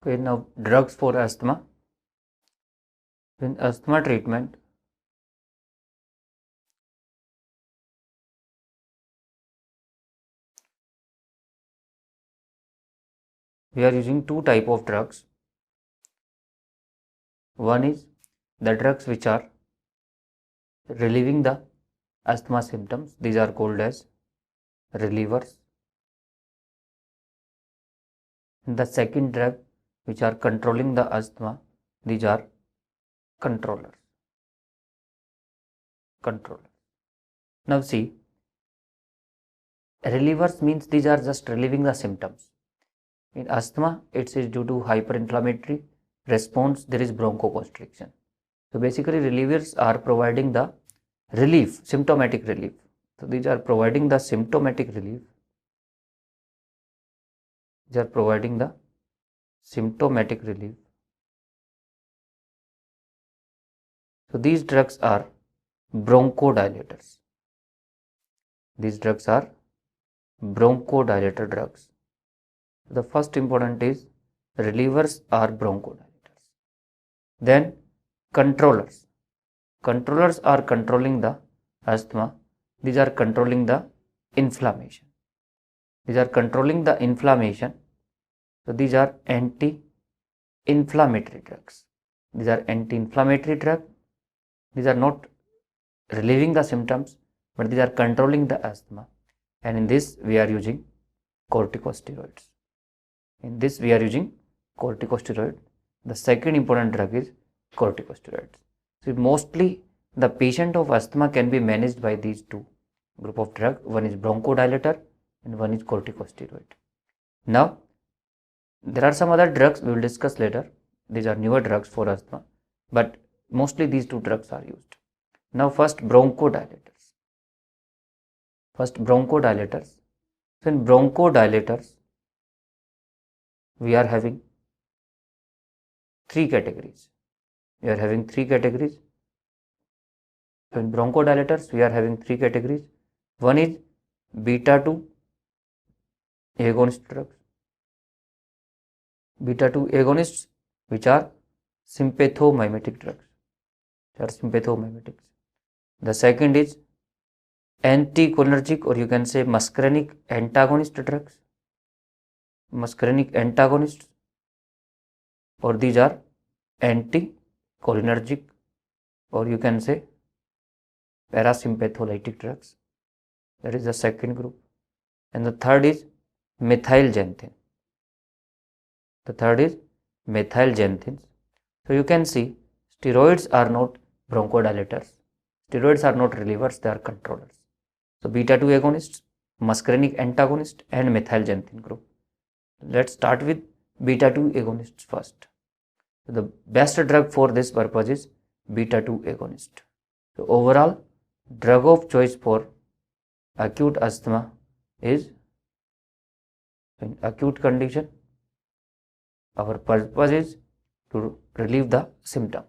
Okay, now drugs for asthma. In asthma treatment, we are using two type of drugs. One is the drugs which are relieving the asthma symptoms. These are called as relievers. The second drug which are controlling the asthma, these are controllers. Now see, relievers means these are just relieving the symptoms. In asthma, it is due to hyperinflammatory response, there is bronchoconstriction. So basically relievers are providing the relief, symptomatic relief. So these are providing the symptomatic relief. These are providing the symptomatic relief. So these drugs are bronchodilators. These drugs are bronchodilator drugs. The first important is relievers are bronchodilators. Then controllers. Controllers are controlling the asthma. These are controlling the inflammation. These are controlling the inflammation. So these are anti-inflammatory drugs. These are anti-inflammatory drugs. These are not relieving the symptoms, but these are controlling the asthma. And in this we are using corticosteroids. The second important drug is corticosteroids. So mostly the patient of asthma can be managed by these two group of drug. One is bronchodilator and one is corticosteroid. Now there are some other drugs we will discuss later. These are newer drugs for asthma, but mostly these two drugs are used. Now first bronchodilators. So in bronchodilators we are having three categories. So in bronchodilators we are having three categories. One is beta-2 agonist drugs. Beta-2 agonists, which are sympathomimetic drugs. The second is anticholinergic, or you can say muscarinic antagonist drugs. Or these are anticholinergic, or you can say parasympatholytic drugs. That is the second group. And the third is methylxanthine. So you can see steroids are not bronchodilators. Steroids are not relievers, they are controllers. So beta-2 agonists, muscarinic antagonist and methylxanthine group. Let's start with beta-2 agonists first. So the best drug for this purpose is beta-2 agonist. So overall drug of choice for acute asthma is, in acute condition, our purpose is to relieve the symptom.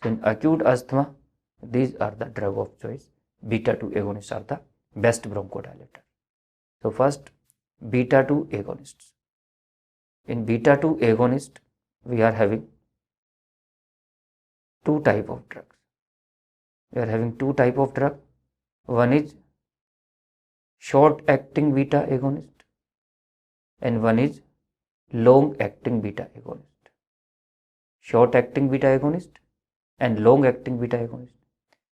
So in acute asthma, these are the drug of choice. Beta-2 agonists are the best bronchodilator. So first, beta-2 agonists. In beta-2 agonist, we are having two type of drugs. One is short-acting beta agonist and one is long-acting beta agonist. Short-acting beta agonist and long-acting beta agonist.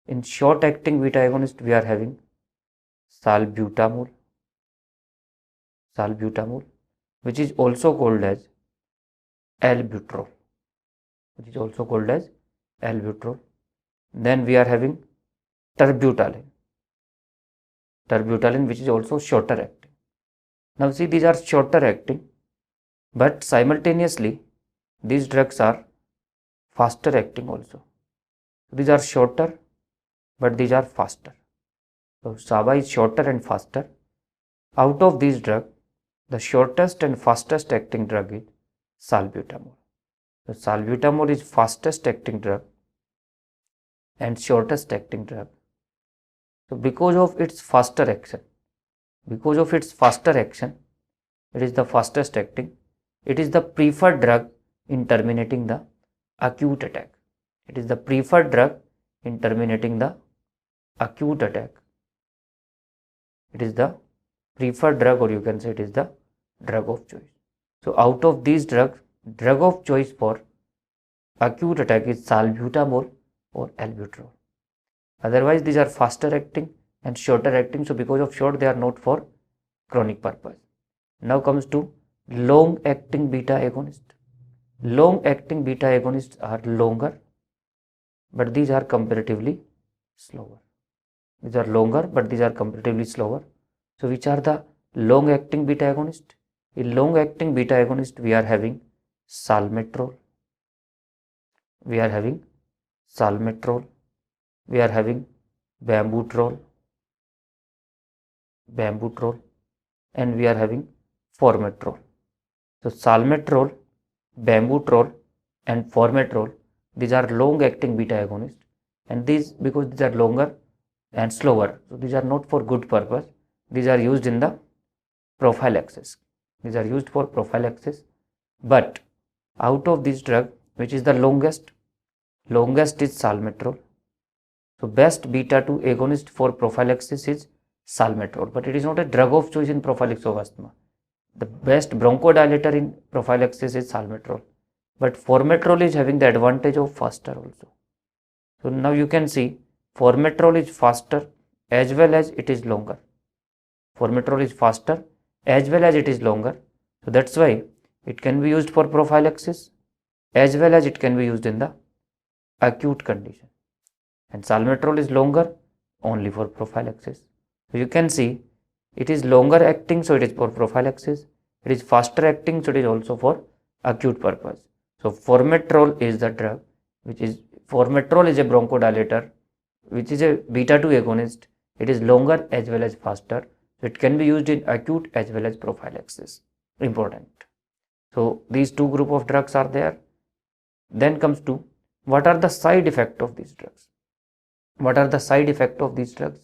In short-acting beta agonist, we are having salbutamol, which is also called as albuterol. Then we are having terbutaline, which is also shorter acting. Now see, these are shorter acting, but simultaneously these drugs are faster acting also. These are shorter, but these are faster. So SABA is shorter and faster. Out of these drugs, the shortest and fastest acting drug is salbutamol. So salbutamol is fastest acting drug and shortest acting drug. So because of its faster action, it is the fastest acting. It is the preferred drug in terminating the acute attack. It is the preferred drug in terminating the acute attack. It is the preferred drug, or you can say it is the drug of choice. So out of these drugs, drug of choice for acute attack is salbutamol or albuterol. Otherwise these are faster acting and shorter acting. So because of short, they are not for chronic purpose. Now comes to long acting beta agonist. Long acting beta agonists are longer, but these are comparatively slower. These are longer, but these are comparatively slower. So which are the long acting beta agonist? In long acting beta agonist, we are having salmeterol, we are having salmeterol, we are having bambuterol, and we are having formoterol. So salmeterol, bambuterol and formoterol, these are long acting beta agonists, and these, because these are longer and slower, so these are not for good purpose. These are used in the prophylaxis. These are used for prophylaxis. But out of this drug, which is the longest is salmeterol. So best beta 2 agonist for prophylaxis is salmeterol, but it is not a drug of choice in prophylaxis of asthma. The best bronchodilator in prophylaxis is salmeterol, but formoterol is having the advantage of faster also. So now you can see formoterol is faster as well as it is longer. Formoterol is faster as well as it is longer. So that's why it can be used for prophylaxis as well as it can be used in the acute condition. And salmeterol is longer only for prophylaxis. So you can see it is longer acting, so it is for prophylaxis. It is faster acting, so it is also for acute purpose. So formoterol is the drug formoterol is a bronchodilator, which is a beta 2 agonist. It is longer as well as faster. So it can be used in acute as well as prophylaxis. Important. So these two group of drugs are there. Then comes to what are the side effects of these drugs? What are the side effects of these drugs?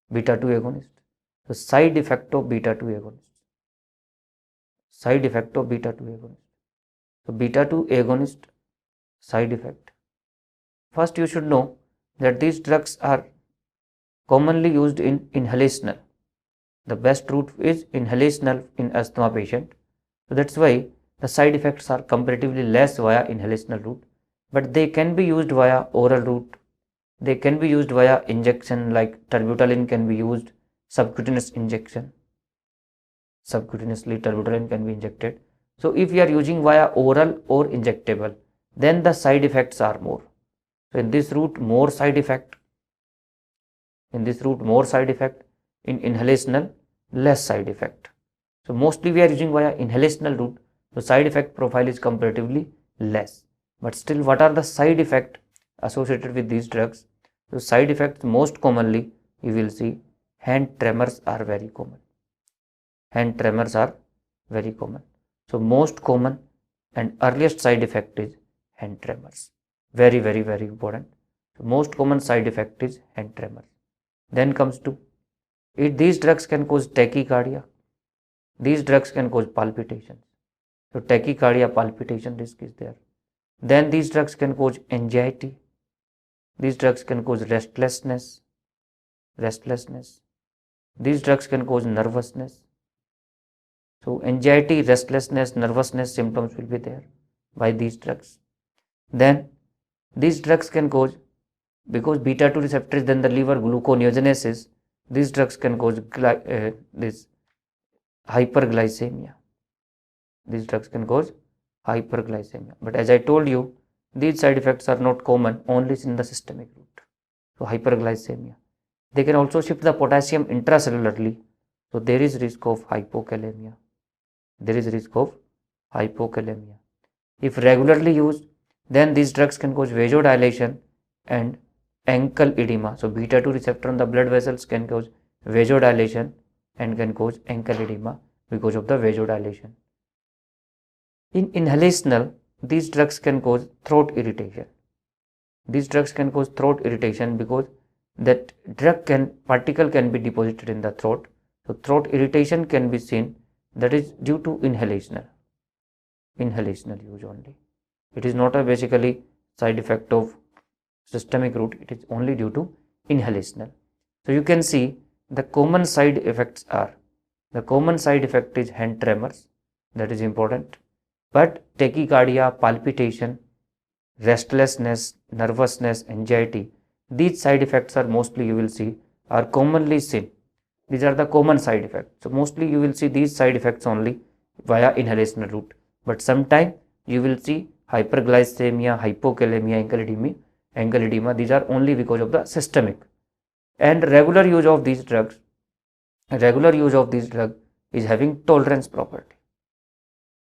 Beta 2 agonist. The side effect of beta 2 agonist. Side effect of beta 2 agonist. So beta 2 agonist side effect. First you should know that these drugs are commonly used in inhalational. The best route is inhalational in asthma patient. So that's why the side effects are comparatively less via inhalational route, but they can be used via oral route. They can be used via injection, like terbutaline can be used subcutaneous injection. Subcutaneously terbutaline can be injected. So if we are using via oral or injectable, then the side effects are more. So in this route more side effect. In this route more side effect. In inhalational less side effect. So mostly we are using via inhalational route. So side effect profile is comparatively less. But still, what are the side effects associated with these drugs? So side effects most commonly you will see hand tremors are very common. Hand tremors are very common. So most common and earliest side effect is hand tremors. Very, very, very important. So most common side effect is hand tremors. Then comes to these drugs can cause tachycardia. These drugs can cause palpitations. So tachycardia, palpitation risk is there. Then these drugs can cause anxiety. These drugs can cause restlessness. These drugs can cause nervousness. So anxiety, restlessness, nervousness symptoms will be there by these drugs. Then these drugs can cause, because beta 2 receptor is then the liver gluconeogenesis, these drugs can cause this hyperglycemia. These drugs can cause hyperglycemia. But as I told you, these side effects are not common, only in the systemic route. So hyperglycemia. They can also shift the potassium intracellularly. So there is risk of hypokalemia. There is risk of hypokalemia. If regularly used, then these drugs can cause vasodilation and ankle edema. So beta 2 receptor on the blood vessels can cause vasodilation and can cause ankle edema because of the vasodilation. In inhalational, these drugs can cause throat irritation. These drugs can cause throat irritation because that particle can be deposited in the throat. So throat irritation can be seen, that is due to inhalational use only. It is not a basically side effect of systemic route, it is only due to inhalational. So you can see the common side effects are, the common side effect is hand tremors, that is important, but tachycardia, palpitation, restlessness, nervousness, anxiety, these side effects are mostly you will see are commonly seen. These are the common side effects. So mostly you will see these side effects only via inhalational route. But sometimes you will see hyperglycemia, hypokalemia, ankle edema. These are only because of the systemic. And regular use of these drugs is having tolerance property.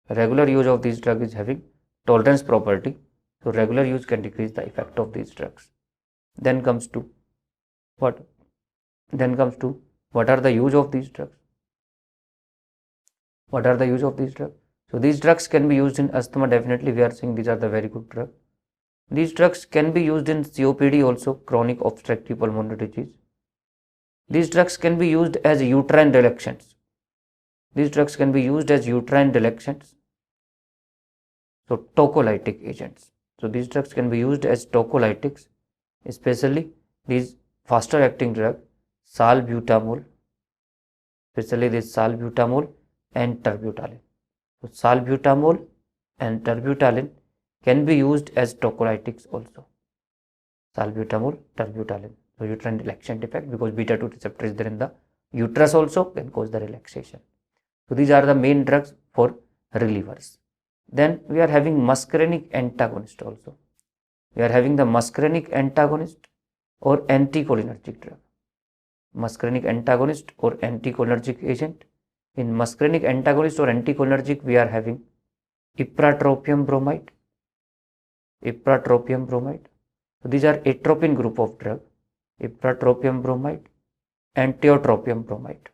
Regular use of these drugs is having tolerance property. So regular use can decrease the effect of these drugs. Then comes to what? Then comes to what are the use of these drugs? What are the use of these drugs? So these drugs can be used in asthma. Definitely we are saying these are the very good drugs. These drugs can be used in COPD also, chronic obstructive pulmonary disease. These drugs can be used as uterine relaxants. These drugs can be used as uterine relaxants. So tocolytic agents. So these drugs can be used as tocolytics, especially these faster acting drug salbutamol, especially this salbutamol and terbutaline. So salbutamol and terbutaline can be used as tocolytics also. Salbutamol, terbutaline. So uterine relaxant effect, because beta 2 receptor is there in the uterus also, can cause the relaxation. So these are the main drugs for relievers. Then we are having muscarinic antagonist also. We are having the muscarinic antagonist or anticholinergic drug. Muscarinic antagonist or anticholinergic agent. In muscarinic antagonist or anticholinergic, we are having ipratropium bromide. Ipratropium bromide. So these are atropine group of drug. Ipratropium bromide and tiotropium bromide.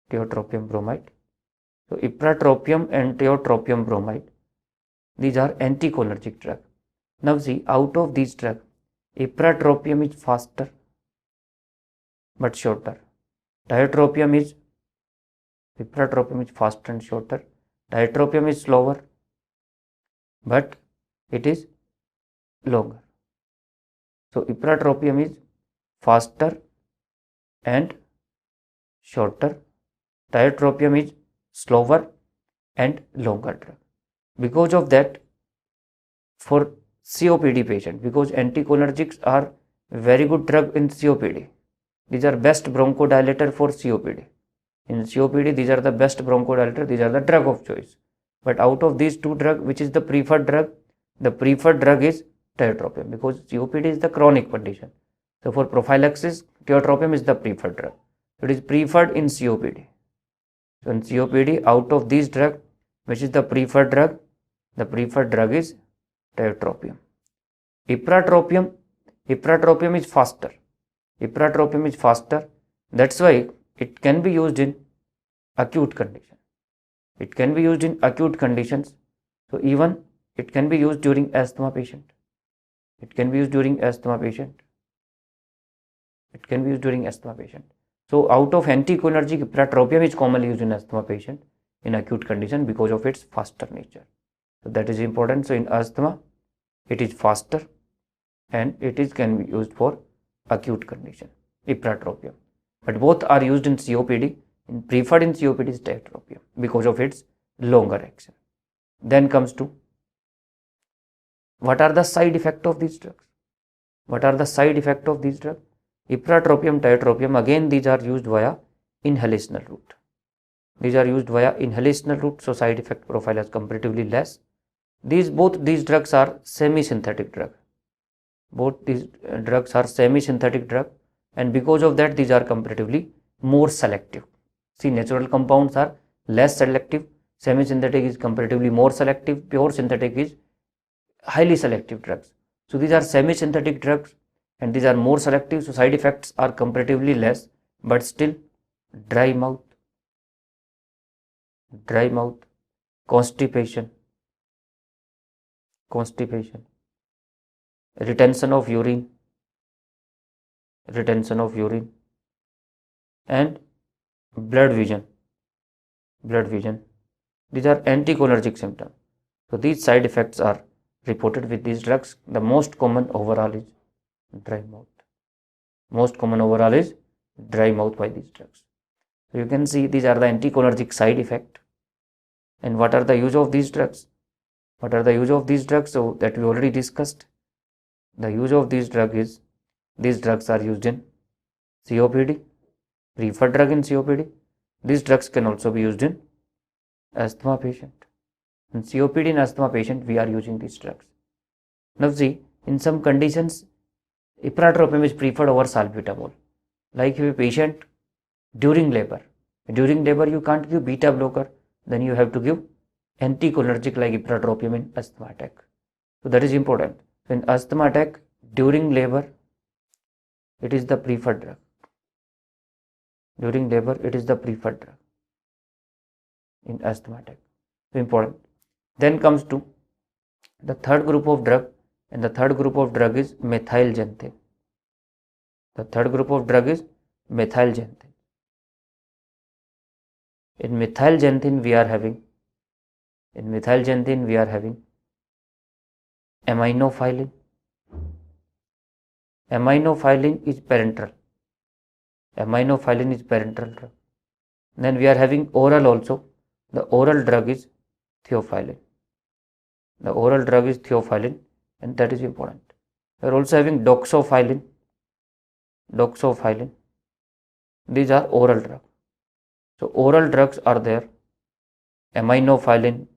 Tiotropium bromide. So ipratropium and tiotropium bromide. These are anticholinergic drug. Now see, out of these drugs, ipratropium is faster but shorter. Ipratropium is faster and shorter. Tiotropium is slower, but it is longer. So ipratropium is faster and shorter. Tiotropium is slower and longer drug. Because of that, for COPD patient, because anticholinergics are very good drug in COPD. These are best bronchodilator for COPD. In COPD, these are the best bronchodilator. These are the drug of choice. But out of these two drugs, which is the preferred drug? The preferred drug is tiotropium, because COPD is the chronic condition. So for prophylaxis, tiotropium is the preferred drug. It is preferred in COPD. So in COPD, out of these drugs, which is the preferred drug? The preferred drug is tiotropium. Ipratropium is faster. Ipratropium is faster. That's why it can be used in acute condition. It can be used in acute conditions. So even it can be used during asthma patient. It can be used during asthma patient. It can be used during asthma patient. So out of anticholinergic, ipratropium is commonly used in asthma patient in acute condition because of its faster nature. So that is important. So in asthma, it is faster and it can be used for acute condition, ipratropium. But both are used in COPD. Preferred in COPD is tiotropium because of its longer action. Then comes to what are the side effects of these drugs? What are the side effects of these drugs? Ipratropium, tiotropium, again these are used via inhalational route. These are used via inhalational route, so side effect profile is comparatively less. Both these drugs are semi-synthetic drug. Both these drugs are semi-synthetic drug, and because of that these are comparatively more selective. See, natural compounds are less selective, semi-synthetic is comparatively more selective, pure synthetic is highly selective drugs. So these are semi-synthetic drugs and these are more selective, so side effects are comparatively less, but still dry mouth, constipation, retention of urine, and blood vision. These are anticholinergic symptoms. So these side effects are reported with these drugs. The most common overall is dry mouth. Most common overall is dry mouth by these drugs. So you can see these are the anticholinergic side effect. And what are the use of these drugs? What are the use of these drugs? So that we already discussed. The use of these drugs is, these drugs are used in COPD, preferred drug in COPD. These drugs can also be used in asthma patient. In COPD and asthma patient, we are using these drugs. Now see, in some conditions, ipratropium is preferred over salbutamol. Like if a patient during labor you can't give beta blocker, then you have to give anticholinergic like ipratropium in asthma attack. So that is important. So in asthma attack during labor, it is the preferred drug. During labor, it is the preferred drug in asthma attack. So important. Then comes to the third group of drug, and the third group of drug is methylxanthine. The third group of drug is methylxanthine. In methylxanthine we are having aminophylline. Aminophylline is parenteral. Aminophylline is parenteral drug. Then we are having oral also. The oral drug is theophylline. The oral drug is theophylline, and that is important. We are also having doxophylline. Doxophylline. These are oral drugs. So oral drugs are there. Aminophylline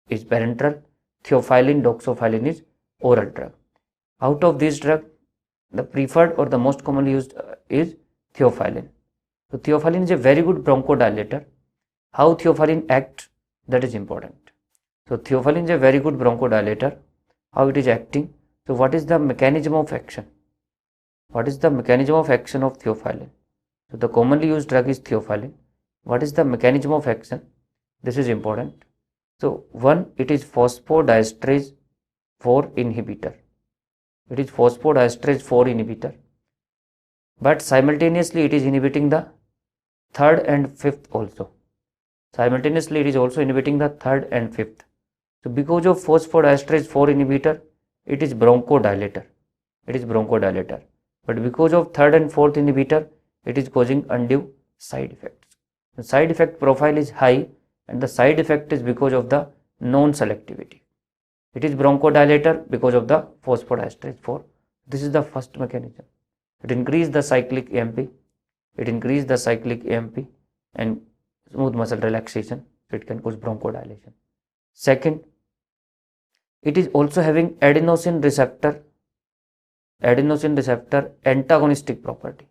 is parenteral. Theophylline, doxophylline is oral drug. Out of these drugs, the preferred or the most commonly used is theophylline. So theophylline is a very good bronchodilator. How theophylline acts, that is important. So theophylline is a very good bronchodilator. How it is acting? So what is the mechanism of action? What is the mechanism of action of theophylline? So the commonly used drug is theophylline. What is the mechanism of action? This is important. So one, it is phosphodiesterase 4 inhibitor. It is phosphodiesterase 4 inhibitor. But simultaneously it is inhibiting the third and fifth also. Simultaneously it is also inhibiting the third and fifth. So because of phosphodiesterase 4 inhibitor, it is bronchodilator. It is bronchodilator. But because of third and fourth inhibitor, it is causing undue side effects. The side effect profile is high, and the side effect is because of the non-selectivity. It is bronchodilator because of the phosphodiesterase 4. This is the first mechanism. It increases the cyclic AMP. It increases the cyclic AMP and smooth muscle relaxation. So it can cause bronchodilation. Second, it is also having adenosine receptor antagonistic property.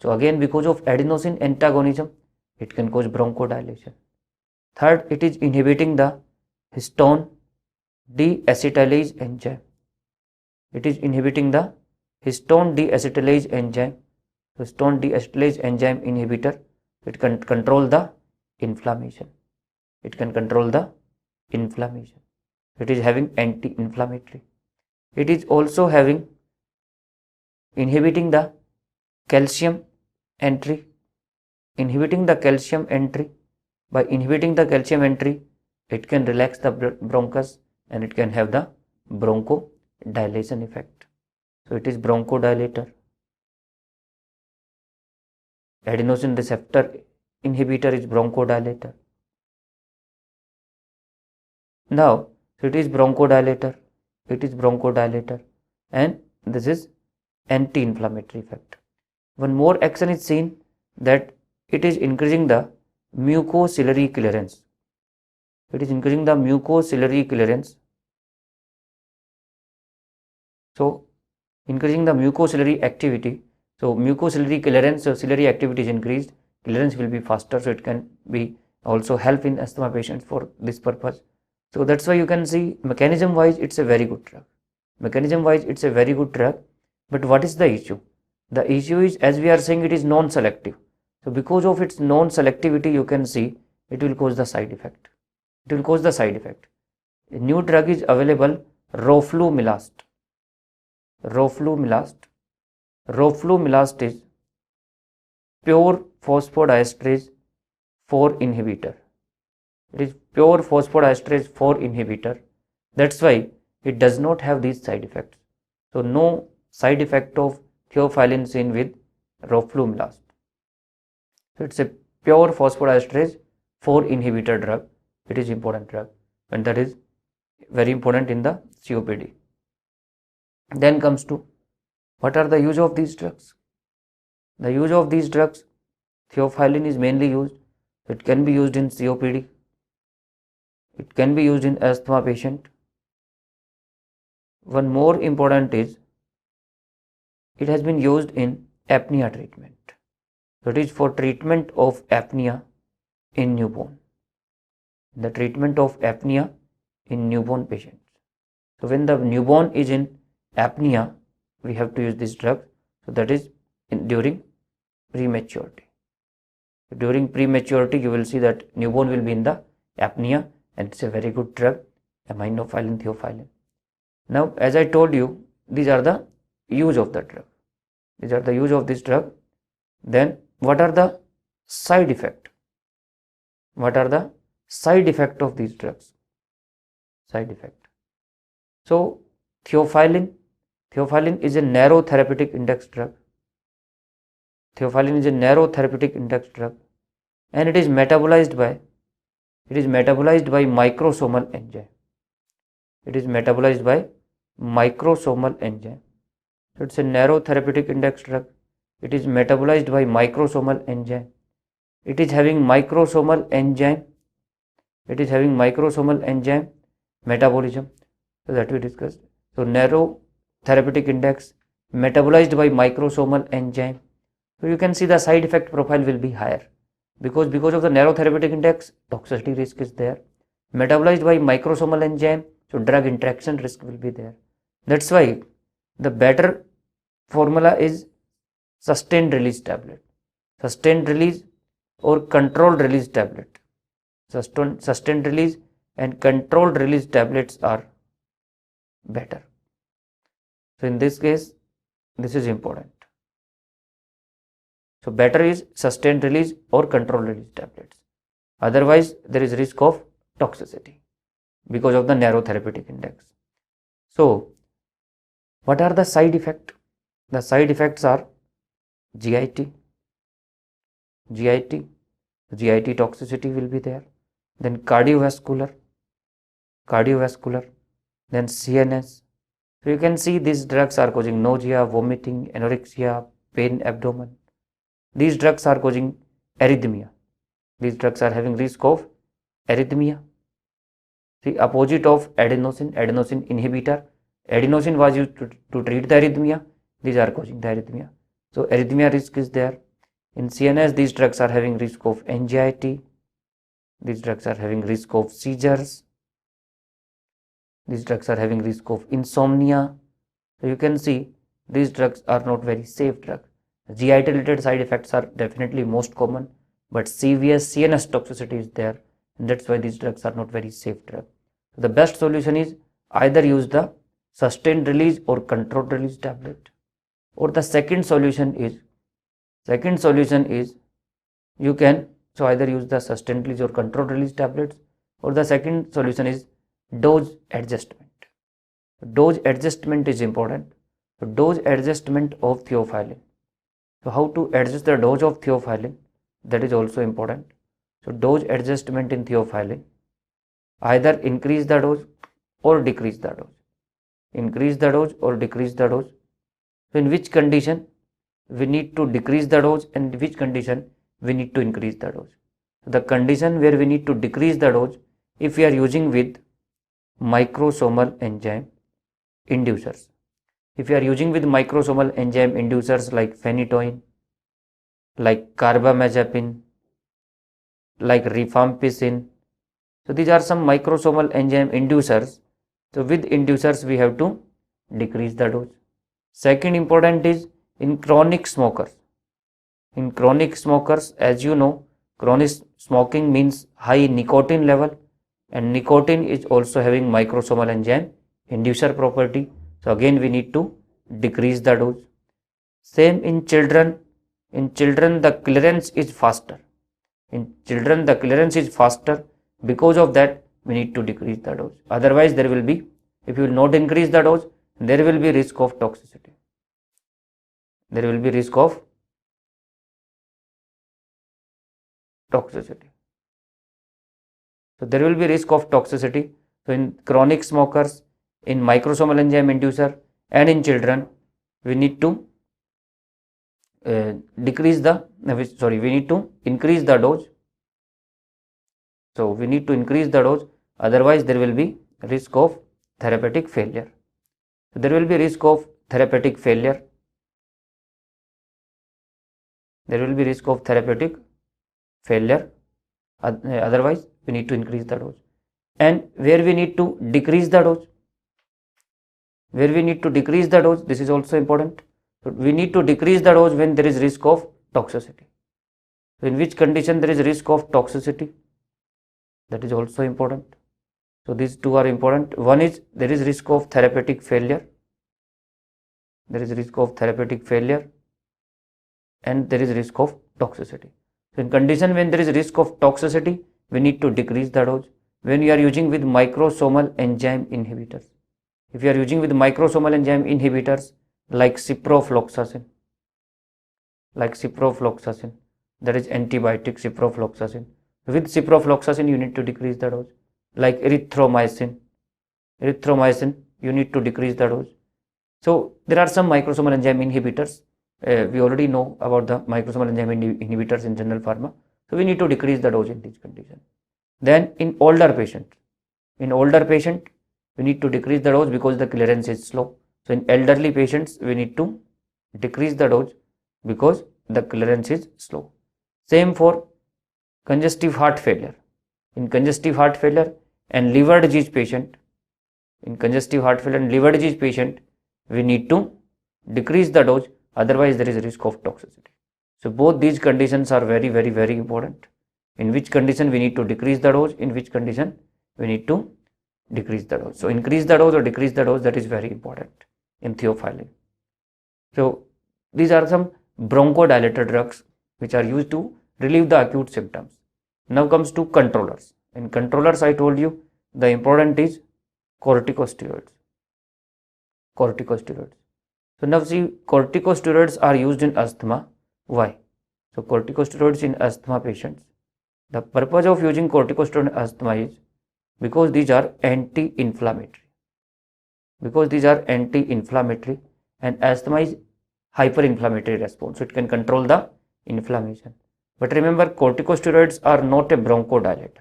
So again, because of adenosine antagonism, it can cause bronchodilation. Third, it is inhibiting the histone deacetylase enzyme. It is inhibiting the histone deacetylase enzyme. So histone deacetylase enzyme inhibitor, it can control the inflammation. It can control the inflammation. It is having anti-inflammatory. It is also having inhibiting the calcium entry. Inhibiting the calcium entry. By inhibiting the calcium entry, it can relax the bronchus and it can have the bronchodilation effect. So it is bronchodilator. Adenosine receptor inhibitor is bronchodilator. Now, so it is bronchodilator. It is bronchodilator, and this is anti-inflammatory effect. One more action is seen, that it is increasing the mucociliary clearance. It is increasing the mucociliary clearance. So increasing the mucociliary activity. So mucociliary clearance, so ciliary activity is increased, clearance will be faster, so it can be also help in asthma patients for this purpose. So that's why you can see mechanism wise it's a very good drug. Mechanism wise it's a very good drug. But what is the issue? The issue is, as we are saying, it is non-selective. So because of its non-selectivity, you can see it will cause the side effect. It will cause the side effect. A new drug is available, roflumilast. Roflumilast. Roflumilast is pure phosphodiesterase 4 inhibitor. It is pure phosphodiesterase 4 inhibitor. That's why it does not have these side effects. So no side effect of theophylline seen with roflumilast. So it's a pure phosphodiesterase 4 inhibitor drug. It is important drug, and that is very important in the COPD. Then comes to what are the use of these drugs? The use of these drugs, theophylline is mainly used. It can be used in COPD. It can be used in asthma patient. One more important is it has been used in apnea treatment. So it is for treatment of apnea in newborn. The treatment of apnea in newborn patients. So when the newborn is in apnea, we have to use this drug. So that is during prematurity. During prematurity, you will see that newborn will be in the apnea, and it's a very good drug, aminophylline, theophylline. Now, as I told you, these are the use of the drug. These are the use of this drug. Then, what are the side effect? What are the side effect of these drugs? Side effect. So, theophylline is a narrow therapeutic index drug. Theophylline is a narrow therapeutic index drug, and it is metabolized by microsomal enzyme. It is metabolized by microsomal enzyme. So it's a narrow therapeutic index drug. It is metabolized by microsomal enzyme. It is having microsomal enzyme. It is having microsomal enzyme metabolism. So that we discussed. So narrow therapeutic index metabolized by microsomal enzyme. So you can see the side effect profile will be higher because of the narrow therapeutic index, toxicity risk is there. Metabolized by microsomal enzyme, so drug interaction risk will be there. That's why the better formula is sustained release tablet. Sustained release or controlled release tablet. Sustained release and controlled release tablets are better. So in this case, this is important. So better is sustained release or controlled release tablets. Otherwise, there is risk of toxicity because of the narrow therapeutic index. So what are the side effects? The side effects are GIT toxicity will be there. Then cardiovascular, then CNS. So you can see these drugs are causing nausea, vomiting, anorexia, pain, abdomen. These drugs are causing arrhythmia. These drugs are having risk of arrhythmia. The opposite of adenosine inhibitor. Adenosine was used to treat the arrhythmia. These are causing the arrhythmia. So arrhythmia risk is there. In CNS, these drugs are having risk of anxiety. These drugs are having risk of seizures. These drugs are having risk of insomnia. So you can see these drugs are not very safe drugs. GIT related side effects are definitely most common, but severe CNS toxicity is there, and that's why these drugs are not very safe drugs. So the best solution is either use the sustained release or controlled release tablet, or the second solution is you can either use the sustained release or controlled release tablets, or the second solution is dose adjustment. Dose adjustment is important. So dose adjustment of theophylline. So how to adjust the dose of theophylline, that is also important. So dose adjustment in theophylline, either increase the dose or decrease the dose. Increase the dose or decrease the dose. So in which condition we need to decrease the dose and which condition we need to increase the dose. So the condition where we need to decrease the dose, if we are using with microsomal enzyme inducers. If you are using with microsomal enzyme inducers like phenytoin, like carbamazepine, like rifampicin, so these are some microsomal enzyme inducers. So with inducers we have to decrease the dose. Second important is in chronic smokers. In chronic smokers, as you know, chronic smoking means high nicotine level, and nicotine is also having microsomal enzyme inducer property. So again we need to decrease the dose. Same in children. In children the clearance is faster. Because of that we need to decrease the dose. Otherwise there will be If you will not increase the dose, there will be risk of toxicity. There will be risk of toxicity. So there will be risk of toxicity. So in chronic smokers, in microsomal enzyme inducer, and in children, we need to increase the dose. So we need to increase the dose, otherwise there will be risk of therapeutic failure. So there will be risk of therapeutic failure. There will be risk of therapeutic failure. Otherwise, we need to increase the dose. And where we need to decrease the dose? Where we need to decrease the dose, this is also important. So we need to decrease the dose when there is risk of toxicity. So in which condition there is risk of toxicity? That is also important. So these two are important. One is there is risk of therapeutic failure. There is risk of therapeutic failure, and there is risk of toxicity. So in condition when there is risk of toxicity, we need to decrease the dose. When you are using with microsomal enzyme inhibitors, if you are using with microsomal enzyme inhibitors like ciprofloxacin, that is antibiotic ciprofloxacin. With ciprofloxacin, you need to decrease the dose. Like erythromycin, you need to decrease the dose. So there are some microsomal enzyme inhibitors. We already know about the microsomal enzyme inhibitors in general pharma. So we need to decrease the dose in these conditions. Then in older patient, we need to decrease the dose because the clearance is slow. So in elderly patients, we need to decrease the dose because the clearance is slow. Same for congestive heart failure. In congestive heart failure and liver disease patient, we need to decrease the dose, otherwise there is a risk of toxicity. So both these conditions are very, very, very important. In which condition we need to decrease the dose, in which condition we need to decrease the dose. So increase the dose or decrease the dose, that is very important in theophylline. So these are some bronchodilator drugs which are used to relieve the acute symptoms. Now comes to controllers. In controllers, I told you the important is corticosteroids. So now see, corticosteroids are used in asthma. Why? So corticosteroids in asthma patients. The purpose of using corticosteroid in asthma is because these are anti-inflammatory. And asthma is hyperinflammatory response. So it can control the inflammation. But remember, corticosteroids are not a bronchodilator.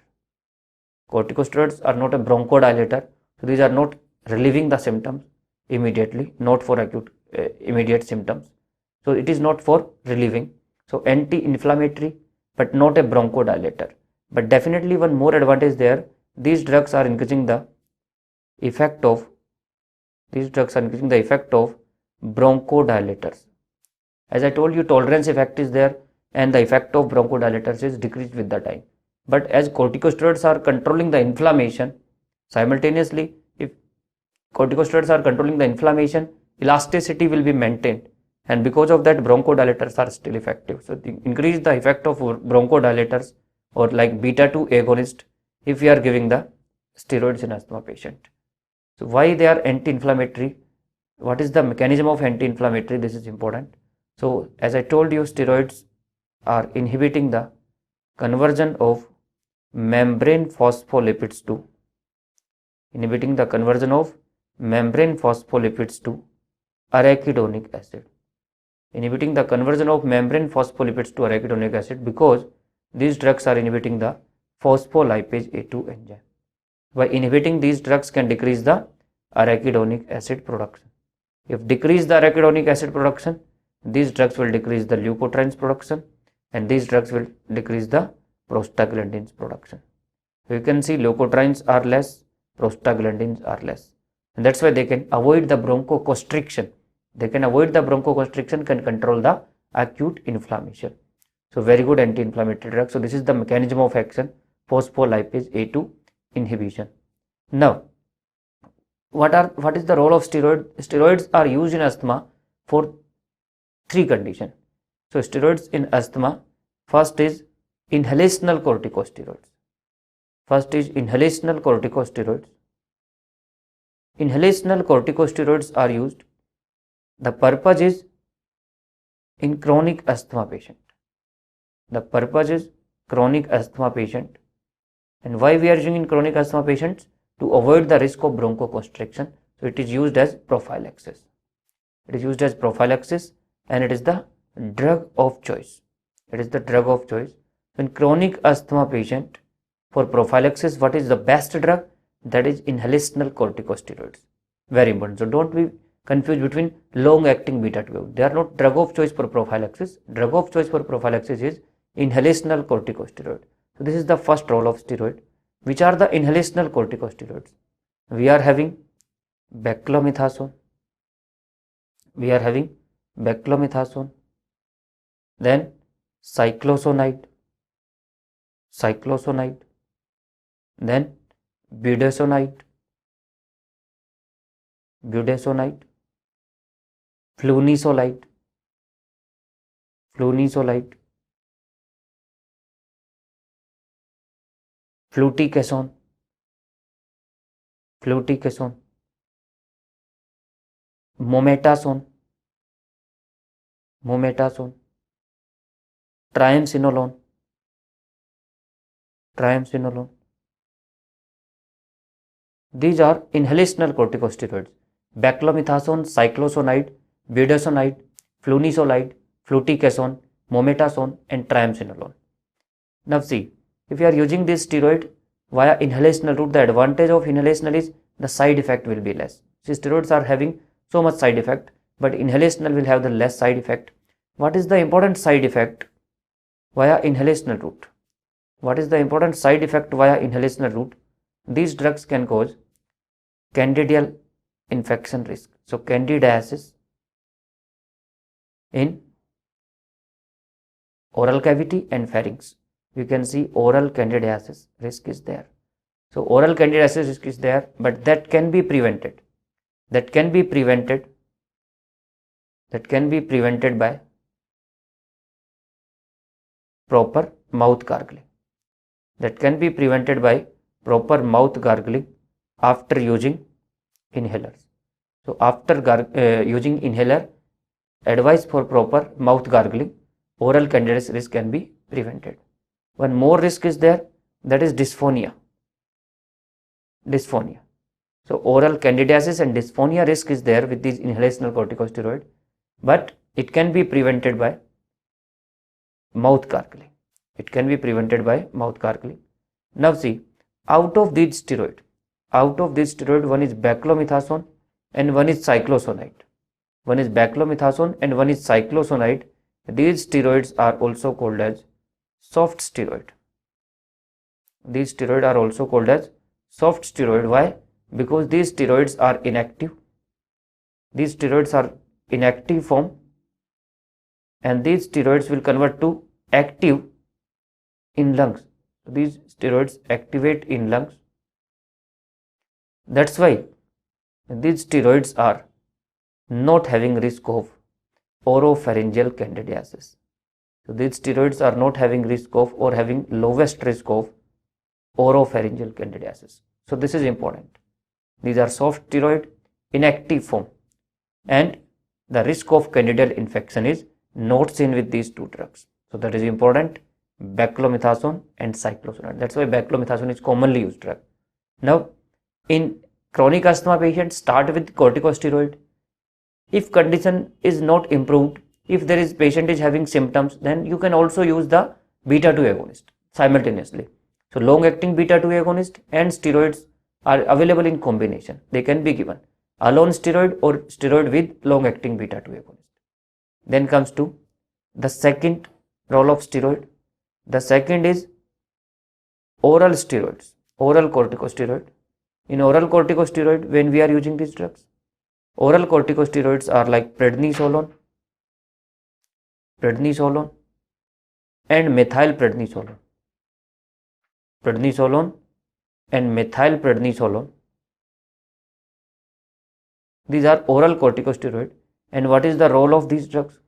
So these are not relieving the symptoms immediately, not for acute immediate symptoms. So it is not for relieving. So anti-inflammatory, but not a bronchodilator. But definitely one more advantage there. These drugs are increasing the effect of bronchodilators. As I told you, tolerance effect is there, and the effect of bronchodilators is decreased with the time. But as corticosteroids are controlling the inflammation, simultaneously, if corticosteroids are controlling the inflammation, elasticity will be maintained, and because of that, bronchodilators are still effective. So increase the effect of bronchodilators or like beta-2 agonist if we are giving the steroids in asthma patient. So why they are anti-inflammatory? What is the mechanism of anti-inflammatory? This is important. So as I told you, steroids are inhibiting the conversion of membrane phospholipids to arachidonic acid. Because these drugs are inhibiting the phospholipase A2 enzyme. By inhibiting these drugs can decrease the arachidonic acid production. If decrease the arachidonic acid production, these drugs will decrease the leukotrienes production, and these drugs will decrease the prostaglandins production. So you can see leukotrienes are less, prostaglandins are less, and that's why they can avoid the bronchoconstriction. Can control the acute inflammation. So very good anti-inflammatory drug. So this is the mechanism of action, phospholipase A2 inhibition. Now, what is the role of steroid? Steroids are used in asthma for 3 conditions. So steroids in asthma, first is inhalational corticosteroids. inhalational corticosteroids are used. The purpose is in chronic asthma patient. The purpose is chronic asthma patient. And why we are using in chronic asthma patients? To avoid the risk of bronchoconstriction. So it is used as prophylaxis. It is used as prophylaxis and it is the drug of choice. It is the drug of choice. In chronic asthma patient, for prophylaxis, what is the best drug? That is inhalational corticosteroids. Very important. So don't be confused between long-acting beta-2. They are not drug of choice for prophylaxis. Drug of choice for prophylaxis is inhalational corticosteroid. So this is the first role of steroid. Which are the inhalational corticosteroids? We are having beclomethasone. We are having beclomethasone. Then cyclosonide. Then budesonide, flunisolide, fluticasone, mometasone, triamcinolone. These are inhalational corticosteroids. Beclomethasone, cyclosonide, budesonide, flunisolide, fluticasone, mometasone and triamcinolone. Now see, if you are using this steroid via inhalational route, the advantage of inhalational is the side effect will be less. See, steroids are having so much side effect, but inhalational will have the less side effect. What is the important side effect via inhalational route? What is the important side effect via inhalational route? These drugs can cause candidial infection risk. So candidiasis in oral cavity and pharynx. You can see oral candidiasis risk is there. So oral candidiasis risk is there, but that can be prevented. That can be prevented by proper mouth gargling. That can be prevented by proper mouth gargling after using inhalers. So after using inhaler, advice for proper mouth gargling, oral candidiasis risk can be prevented. One more risk is there, that is dysphonia. So oral candidiasis and dysphonia risk is there with these inhalational corticosteroid, but it can be prevented by mouth gargling. Now see, out of these steroid, one is beclomethasone and one is cyclosonide. These steroids are also called as soft steroid. Why? Because these steroids are inactive. Form, and these steroids will convert to active in lungs. These steroids activate in lungs. That's why these steroids are not having risk of oropharyngeal candidiasis. So these steroids are not having risk of or having lowest risk of oropharyngeal candidiasis. So this is important. These are soft steroid, inactive form, and the risk of candidal infection is not seen with these two drugs. So that is important. Beclomethasone and cyclosonide. That's why beclomethasone is commonly used drug. Now, in chronic asthma patients, start with corticosteroid. If condition is not improved, if there is patient is having symptoms, then you can also use the beta-2 agonist simultaneously. So long-acting beta-2 agonist and steroids are available in combination. They can be given alone steroid or steroid with long-acting beta-2 agonist. Then comes to the second role of steroid. The second is oral steroids, oral corticosteroid. In oral corticosteroid, when we are using these drugs, oral corticosteroids are like prednisolone and methylprednisolone. These are oral corticosteroid. And what is the role of these drugs?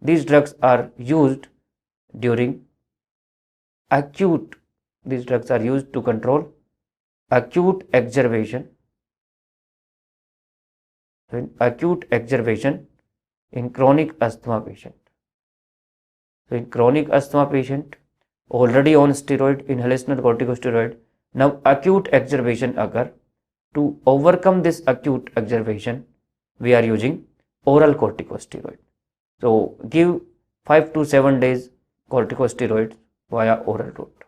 These drugs are used during acute. These drugs are used to control acute exacerbation So in acute exacerbation in chronic asthma patient. So in chronic asthma patient already on steroid, inhalational corticosteroid, now acute exacerbation occur. To overcome this acute exacerbation, we are using oral corticosteroid. So give 5 to 7 days corticosteroids via oral route,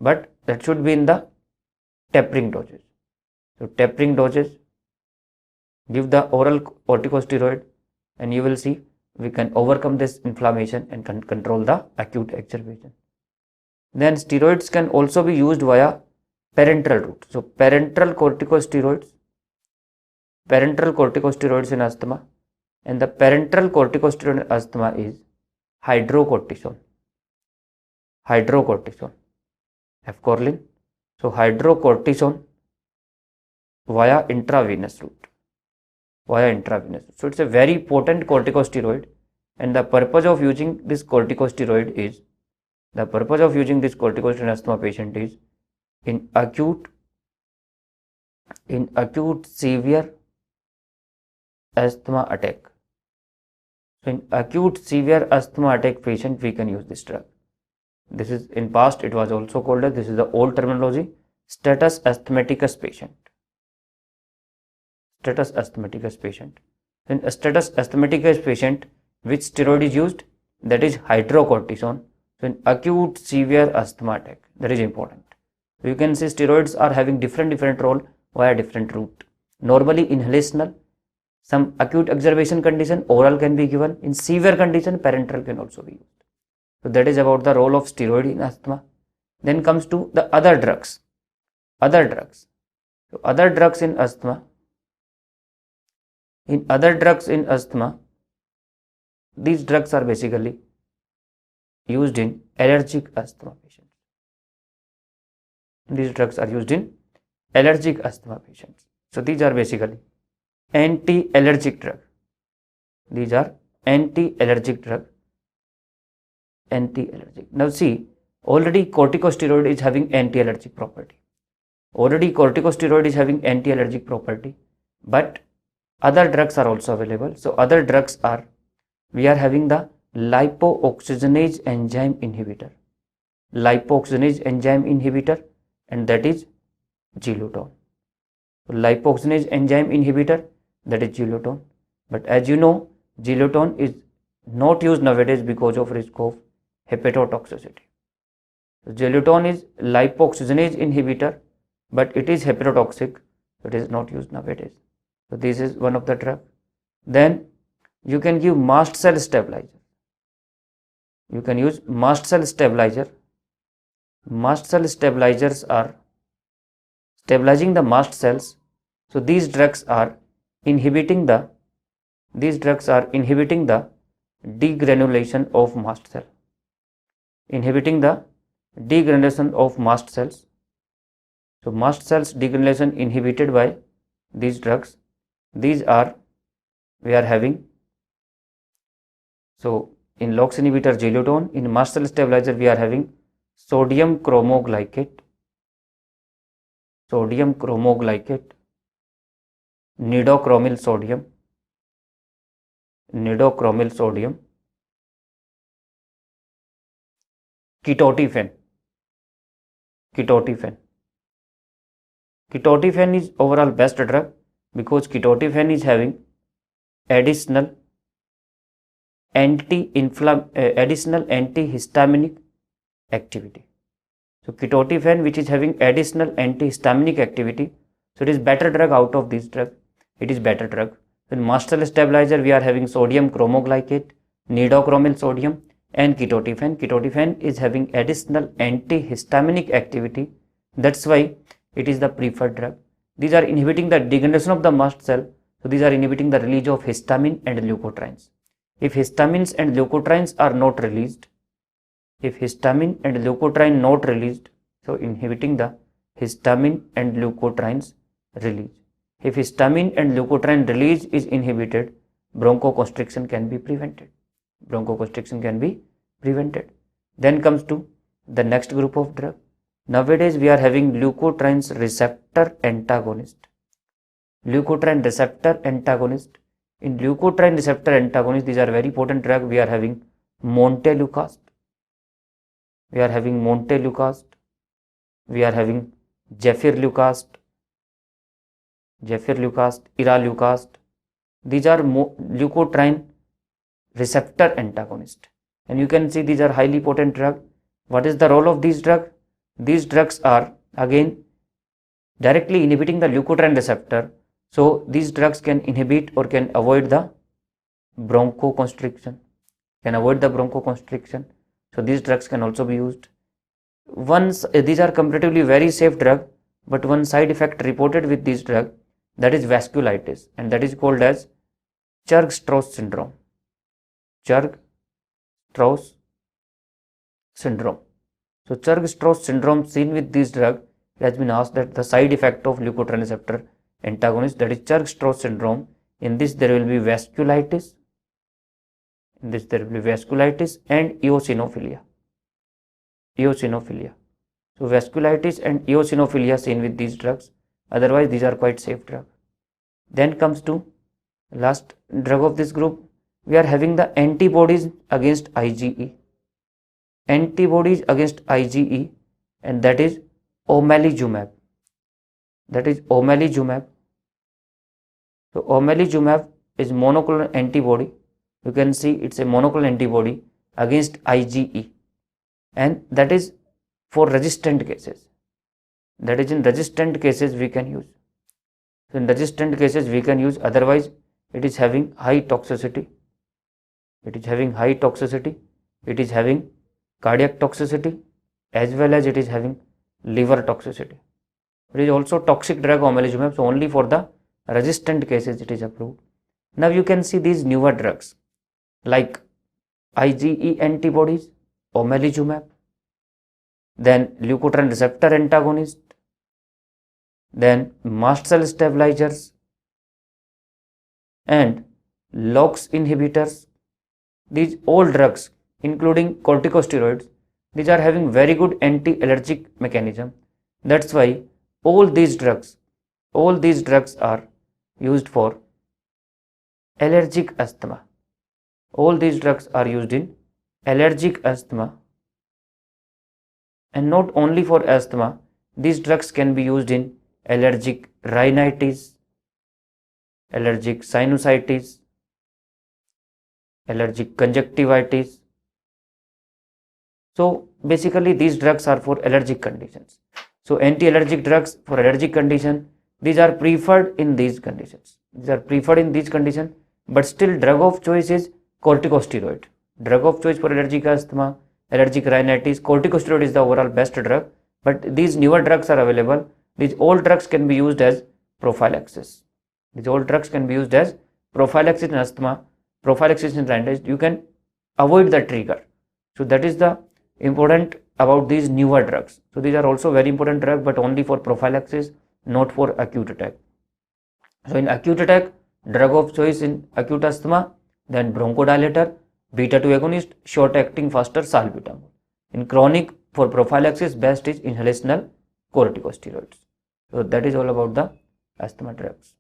but that should be in the tapering doses. So tapering doses, give the oral corticosteroid, and you will see we can overcome this inflammation and can control the acute exacerbation. Then steroids can also be used via parenteral route. So parenteral corticosteroids in asthma, and the parenteral corticosteroid in asthma is hydrocortisone, efcorlin. So hydrocortisone via intravenous route. So it's a very potent corticosteroid, and the purpose of using this corticosteroid in asthma patient is in acute severe asthma attack. So in acute severe asthma attack patient, we can use this drug. This is, in past it was also called as, this is the old terminology, status asthmaticus patient. In a status asthmaticus patient, which steroid is used? That is hydrocortisone. So in acute severe asthma attack, that is important. So you can see steroids are having different role via different route. Normally inhalational, some acute exacerbation condition, oral can be given. In severe condition, parenteral can also be used. So that is about the role of steroid in asthma. Then comes to the other drugs. So other drugs in asthma. These drugs are basically used in allergic asthma patients. So these are basically anti-allergic drug. Now see, already corticosteroid is having anti-allergic property. But other drugs are also available. So other drugs are, we are having the lipooxygenase enzyme inhibitor, and that is Geluton. Lipooxygenase enzyme inhibitor, that is Geluton. But as you know, Geluton is not used nowadays because of risk of hepatotoxicity. So Geluton is lipooxygenase inhibitor, but it is hepatotoxic, so it is not used nowadays. So this is one of the drug. Then you can give mast cell stabilizer. You can use mast cell stabilizer. Mast cell stabilizers are stabilizing the mast cells. So these drugs are inhibiting the degranulation of mast cell. So mast cells degranulation inhibited by these drugs. These are, we are having, so in LOX inhibitor Geluton, in mast cell stabilizer we are having sodium chromoglycate, nidochromyl sodium, ketotifen. Ketotifen is overall best drug because ketotifen is having additional antihistaminic activity. So ketotifen, which is having additional antihistaminic activity, so it is better drug out of this drug. In mast cell stabilizer we are having sodium chromoglycate, nidochromyl sodium, and ketotifen. Ketotifen is having additional antihistaminic activity. That's why it is the preferred drug. These are inhibiting the degranulation of the mast cell. So these are inhibiting the release of histamine and leukotrienes. If histamines and leukotrienes are not released, so inhibiting the histamine and leukotrienes release. If histamine and leukotriene release is inhibited, bronchoconstriction can be prevented. Then comes to the next group of drug. Nowadays we are having leukotrienes receptor antagonist. leukotriene receptor antagonist. In leukotriene receptor antagonist, these are very potent drug. We are having montelukast, we are having montelukast, we are having gefirlukast, iralukast. These are leukotriene receptor antagonist, and you can see these are highly potent drug. What is the role of these drugs? These drugs are again directly inhibiting the leukotriene receptor, so these drugs can inhibit or can avoid the bronchoconstriction, so these drugs can also be used. These are comparatively very safe drug, but one side effect reported with this drug, that is vasculitis, and that is called as Churg-Strauss syndrome. Churg-Strauss syndrome. So Churg-Strauss syndrome seen with this drug, it has been asked that the side effect of leukotriene receptor antagonist, that is Churg-Strauss syndrome. In this there will be vasculitis. And eosinophilia. So vasculitis and eosinophilia seen with these drugs. Otherwise these are quite safe drugs. Then comes to last drug of this group. We are having the antibodies against IgE. And that is omalizumab. So omalizumab is monoclonal antibody. You can see it's a monoclonal antibody against IgE, and that is for resistant cases. That is in resistant cases we can use. So in resistant cases we can use, otherwise it is having high toxicity. It is having cardiac toxicity, as well as it is having liver toxicity. It is also toxic drug omalizumab, so only for the resistant cases it is approved. Now you can see these newer drugs like IgE antibodies, omalizumab, then leukotriene receptor antagonist, then mast cell stabilizers and LOX inhibitors. These all drugs, including corticosteroids, these are having very good anti-allergic mechanism. That's why all these drugs are used for allergic asthma. All these drugs are used in allergic asthma, and not only for asthma, these drugs can be used in allergic rhinitis, allergic sinusitis, allergic conjunctivitis. So basically these drugs are for allergic conditions. So anti-allergic drugs for allergic condition, these are preferred in these conditions. But still drug of choice is corticosteroid. Drug of choice for allergic asthma, allergic rhinitis, corticosteroid is the overall best drug. But these newer drugs are available. These all drugs can be used as prophylaxis. In asthma, prophylaxis in rhinitis. You can avoid the trigger. So that is the important about these newer drugs. So these are also very important drugs, but only for prophylaxis, not for acute attack. So in acute attack, drug of choice in acute asthma, then bronchodilator, beta 2 agonist, short acting faster salbutamol. In chronic, for prophylaxis, best is inhalational corticosteroids. So that is all about the asthma drugs.